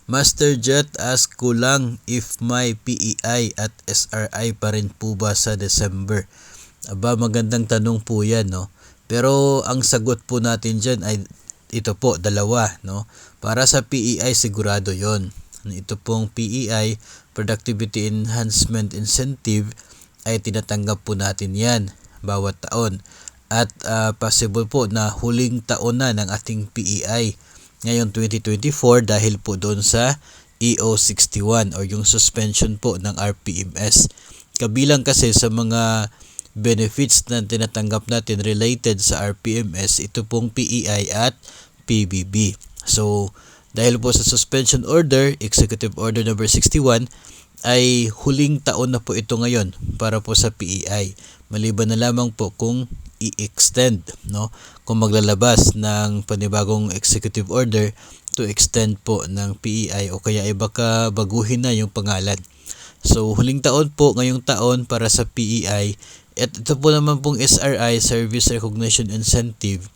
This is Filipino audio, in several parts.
Master Jet, ask ko lang if may PEI at SRI pa rin po ba sa December? Aba, magandang tanong po yan, no? Pero ang sagot po natin dyan ay ito po, dalawa, no? Para sa PEI, sigurado yon. Ito pong PEI, Productivity Enhancement Incentive, ay tinatanggap po natin yan bawat taon. At possible po na huling taon na ng ating PEI ngayon 2024 dahil po doon sa EO61 or yung suspension po ng RPMS. Kabilang kasi sa mga benefits na tinatanggap natin related sa RPMS, ito pong PEI at PBB. So, dahil po sa suspension order, Executive Order number 61, ay huling taon na po ito ngayon para po sa PEI. Maliban na lamang po kung i-extend, no? Kung maglalabas ng panibagong executive order to extend po ng PEI o kaya ay baka baguhin na yung pangalan. So, huling taon po ngayong taon para sa PEI. At ito po naman pong SRI, Service Recognition Incentive.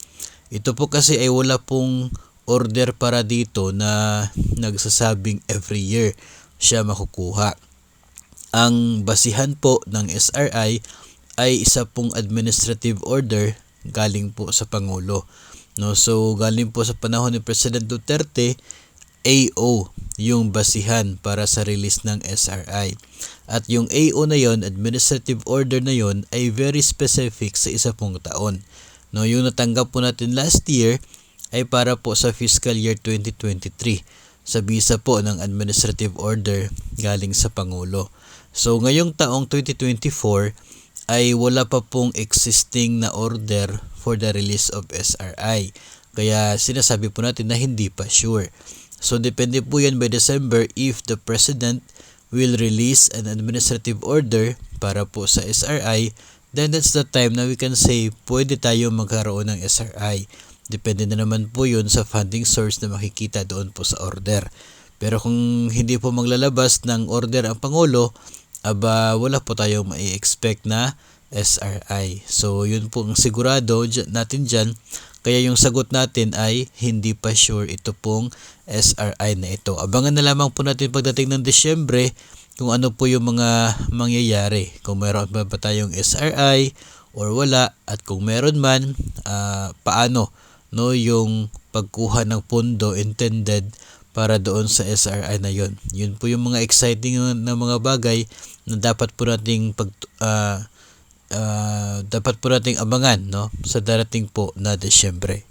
Ito po kasi ay wala pong order para dito na nagsasabing every year siya makukuha. Ang basihan po ng SRI ay isa pong administrative order galing po sa Pangulo. No, so galing po sa panahon ni President Duterte, AO yung basihan para sa release ng SRI. At yung AO na yon, administrative order na yon, ay very specific sa isa pong taon. No, yung natanggap po natin last year ay para po sa fiscal year 2023 sa bisa po ng administrative order galing sa Pangulo. So ngayong taong 2024 ay wala pa pong existing na order for the release of SRI. Kaya sinasabi po natin na hindi pa sure. So depende po yan by December if the President will release an administrative order para po sa SRI, then that's the time na we can say pwede tayo magkaroon ng SRI. Depende na naman po yun sa funding source na makikita doon po sa order. Pero kung hindi po maglalabas ng order ang Pangulo, aba wala po tayong mai-expect na SRI. So yun po ang sigurado natin dyan. Kaya yung sagot natin ay hindi pa sure ito pong SRI na ito. Abangan na lamang po natin pagdating ng Disyembre kung ano po yung mga mangyayari. Kung meron ba tayong SRI or wala, at kung meron man, paano no yung pagkuha ng pondo intended para doon sa SRI na yon. Yun po yung mga exciting na mga bagay na dapat po nating dapat po nating abangan, no, sa darating po na Disyembre.